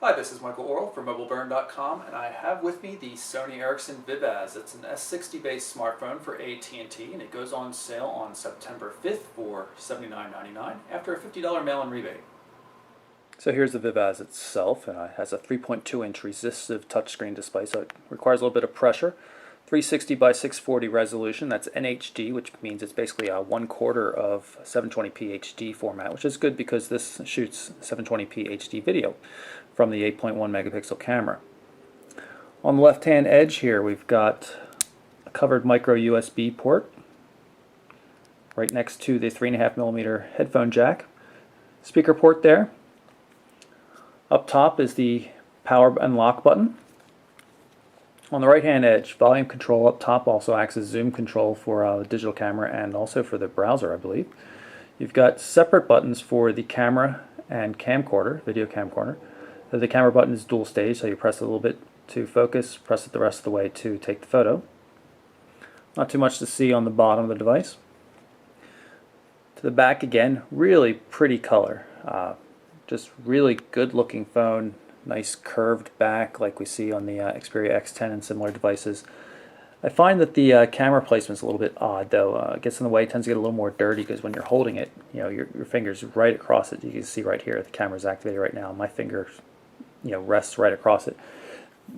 Hi, this is Michael Orl from MobileBurn.com, and I have with me the Sony Ericsson Vivaz. It's an S60 based smartphone for AT&T, and it goes on sale on September 5th for $79.99 after a $50 mail-in rebate. So here's the Vivaz itself, and it has a 3.2-inch resistive touchscreen display, so it requires a little bit of pressure. 360 by 640 resolution, that's NHD, which means it's basically a 1/4 of 720p HD format, which is good because this shoots 720p HD video from the 8.1 megapixel camera. On the left hand edge here we've got a covered micro USB port right next to the 3.5mm headphone jack. Speaker port there. Up top is the power unlock button. On the right hand edge, volume control up top also acts as zoom control for the digital camera and also for the browser, I believe. You've got separate buttons for the camera and camcorder, video camcorder. The camera button is dual stage, so you press it a little bit to focus, press it the rest of the way to take the photo. Not too much to see on the bottom of the device. To the back again, really pretty color. Just really good looking phone. Nice curved back like we see on the Xperia X10 and similar devices. I find that the camera placement is a little bit odd though. It gets in the way, tends to get a little more dirty because when you're holding it, your finger's right across it. You can see right here the camera's activated right now. My finger rests right across it,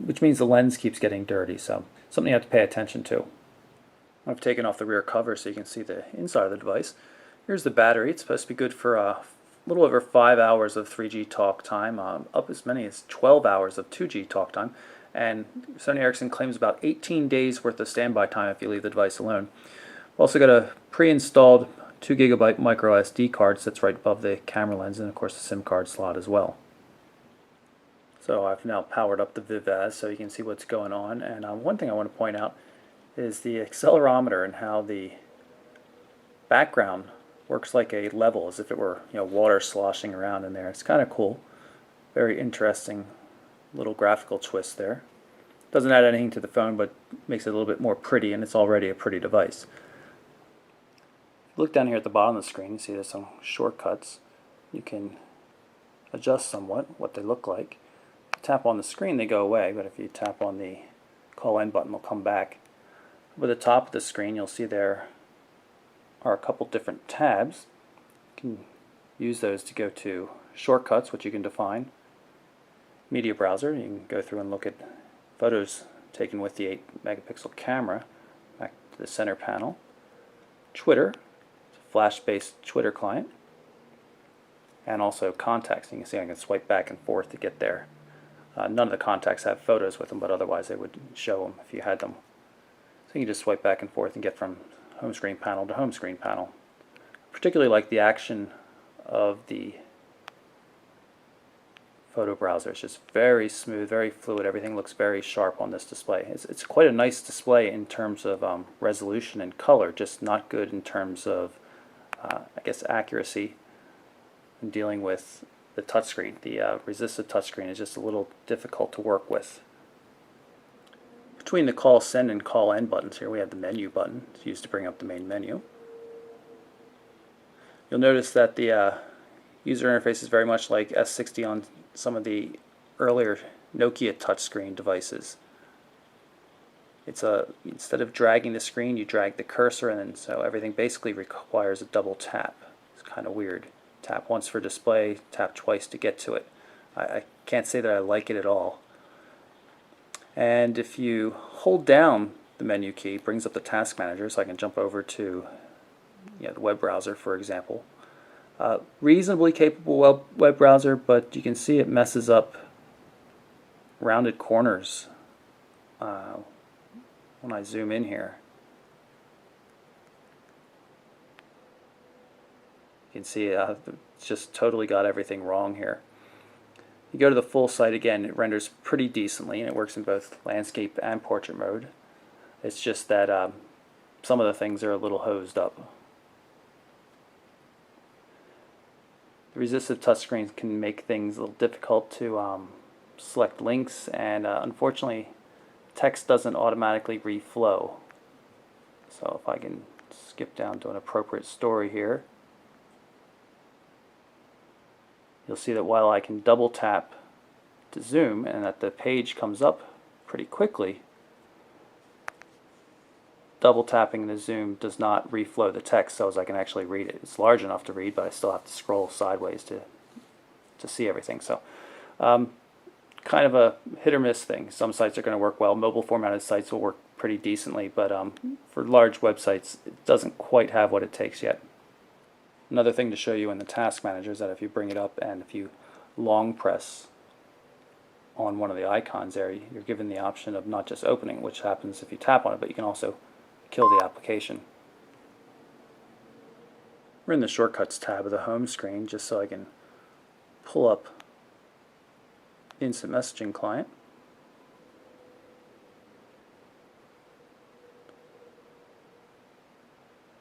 which means the lens keeps getting dirty, so something you have to pay attention to. I've taken off the rear cover so you can see the inside of the device. Here's the battery. It's supposed to be good for a little over 5 hours of 3G talk time, up as many as 12 hours of 2G talk time, and Sony Ericsson claims about 18 days worth of standby time if you leave the device alone. We've also got a pre-installed 2GB micro SD card sits right above the camera lens, and of course the SIM card slot as well. So I've now powered up the Vivaz so you can see what's going on, and one thing I want to point out is the accelerometer and how the background works like a level, as if it were water sloshing around in there. It's kind of cool. Very interesting little graphical twist there. Doesn't add anything to the phone, but makes it a little bit more pretty, and it's already a pretty device. Look down here at the bottom of the screen, you see there's some shortcuts. You can adjust somewhat what they look like. Tap on the screen, they go away, but if you tap on the call in button, they'll come back. Over the top of the screen, you'll see there are a couple different tabs. You can use those to go to shortcuts, which you can define. Media browser, you can go through and look at photos taken with the 8-megapixel camera. Back to the center panel. Twitter, it's a flash-based Twitter client. And also contacts. You can see I can swipe back and forth to get there. None of the contacts have photos with them, but otherwise they would show them if you had them. So you can just swipe back and forth and get from home screen panel to home screen panel. Particularly like the action of the photo browser. It's just very smooth, very fluid. Everything looks very sharp on this display. It's quite a nice display in terms of resolution and color, just not good in terms of I guess accuracy in dealing with the touchscreen. The resistive touchscreen is just a little difficult to work with. Between the call send and call end buttons here we have the menu button. It's used to bring up the main menu. You'll notice that the user interface is very much like S60 on some of the earlier Nokia touchscreen devices. It's instead of dragging the screen, you drag the cursor, and then so everything basically requires a double tap. It's kind of weird. Tap once for display, tap twice to get to it. I can't say that I like it at all. And if you hold down the menu key, it brings up the task manager, so I can jump over to the web browser, for example. Reasonably capable web browser, but you can see it messes up rounded corners when I zoom in here. You can see it's just totally got everything wrong here. You go to the full site again, it renders pretty decently, and it works in both landscape and portrait mode. It's just that some of the things are a little hosed up. The resistive touchscreens can make things a little difficult to select links, and unfortunately text doesn't automatically reflow. So if I can skip down to an appropriate story here, you'll see that while I can double tap to zoom and that the page comes up pretty quickly, double tapping the zoom does not reflow the text so as I can actually read it. It's large enough to read, but I still have to scroll sideways to see everything. So kind of a hit or miss thing. Some sites are going to work well. Mobile formatted sites will work pretty decently, but for large websites it doesn't quite have what it takes yet. Another thing to show you in the task manager is that if you bring it up and if you long press on one of the icons there, you're given the option of not just opening, which happens if you tap on it, but you can also kill the application. We're in the shortcuts tab of the home screen just so I can pull up Instant Messaging Client.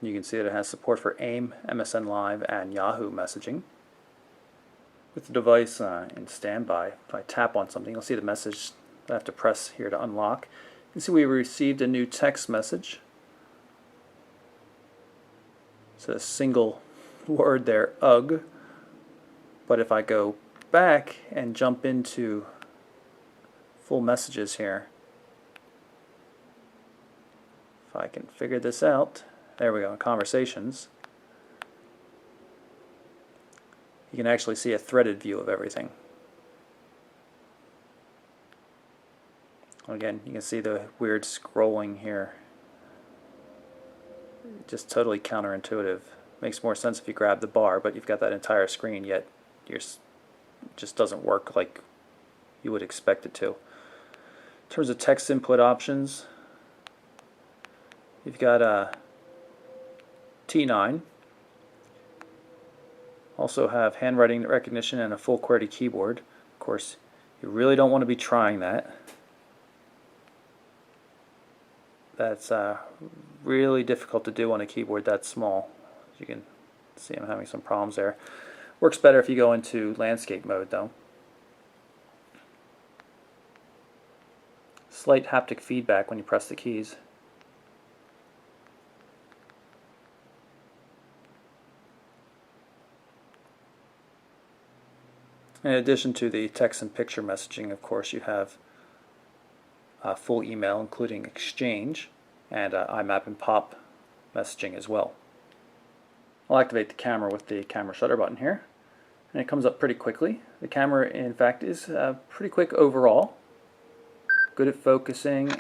You can see that it has support for AIM, MSN Live, and Yahoo messaging. With the device in standby, if I tap on something, you'll see the message that I have to press here to unlock. You can see we received a new text message. It's a single word there, ugh. But if I go back and jump into full messages here, if I can figure this out, there we go, in conversations, you can actually see a threaded view of everything. Again, you can see the weird scrolling here. Just totally counterintuitive. Makes more sense if you grab the bar, but you've got that entire screen, yet it just doesn't work like you would expect it to. In terms of text input options, you've got a T9. Also have handwriting recognition and a full QWERTY keyboard. Of course, you really don't want to be trying that. That's really difficult to do on a keyboard that small. As you can see, I'm having some problems there. Works better if you go into landscape mode though. Slight haptic feedback when you press the keys. In addition to the text and picture messaging, of course, you have full email, including Exchange, and IMAP and POP messaging as well. I'll activate the camera with the camera shutter button here, and it comes up pretty quickly. The camera, in fact, is pretty quick overall, good at focusing,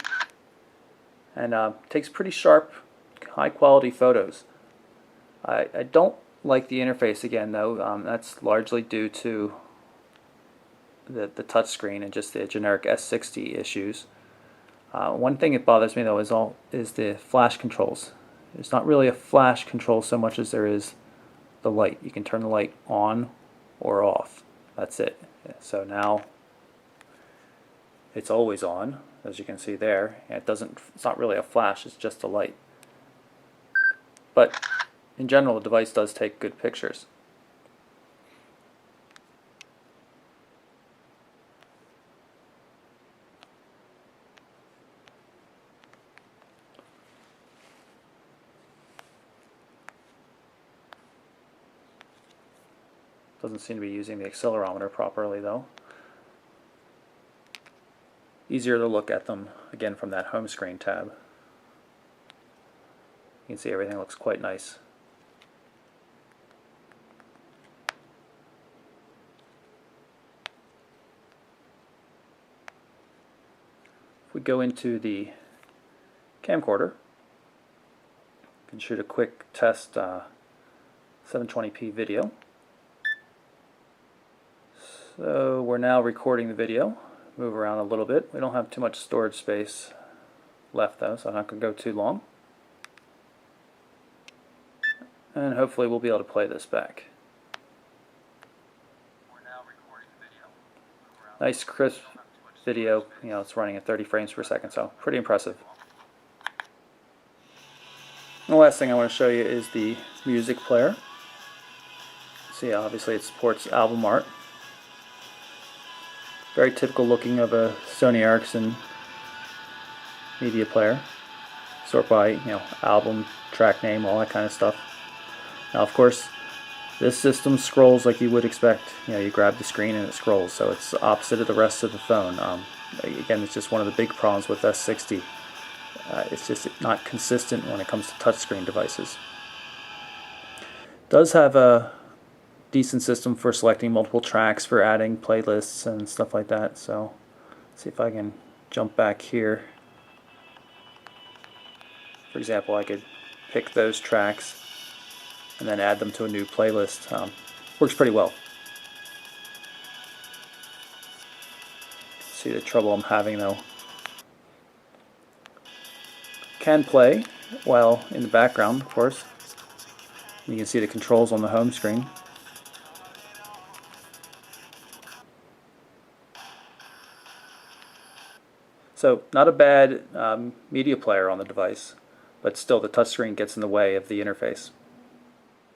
and takes pretty sharp, high-quality photos. I don't like the interface again, though. That's largely due to the touch screen and just the generic S60 issues. One thing that bothers me though is the flash controls. It's not really a flash control so much as there is the light. You can turn the light on or off. That's it. So now it's always on, as you can see there. And it's not really a flash, it's just a light. But in general, the device does take good pictures. Doesn't seem to be using the accelerometer properly though. Easier to look at them again from that home screen tab. You can see everything looks quite nice. If we go into the camcorder, you can shoot a quick test 720p video. So we're now recording the video. Move around a little bit. We don't have too much storage space left though, so I'm not going to go too long. And hopefully we'll be able to play this back. We're now recording the video. Nice crisp video. You know, it's running at 30 frames per second, so pretty impressive. And the last thing I want to show you is the music player. See, obviously it supports album art. Very typical looking of a Sony Ericsson media player. Sort by, album, track name, all that kind of stuff. Now, of course, This system scrolls like you would expect. You know, you grab the screen and it scrolls, so it's opposite of the rest of the phone. Again, it's just one of the big problems with S60. It's just not consistent when it comes to touchscreen devices. It does have a decent system for selecting multiple tracks, for adding playlists and stuff like that. So let's see if I can jump back here. For example, I could pick those tracks and then add them to a new playlist. Works pretty well. See the trouble I'm having though. Can play while in the background, of course. You can see the controls on the home screen. So not a bad media player on the device, but still the touchscreen gets in the way of the interface.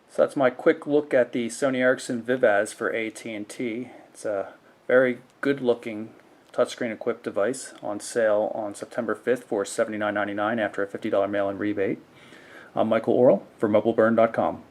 So that's my quick look at the Sony Ericsson Vivaz for AT&T. It's a very good looking touchscreen equipped device on sale on September 5th for $79.99 after a $50 mail-in rebate. I'm Michael Orrell for MobileBurn.com.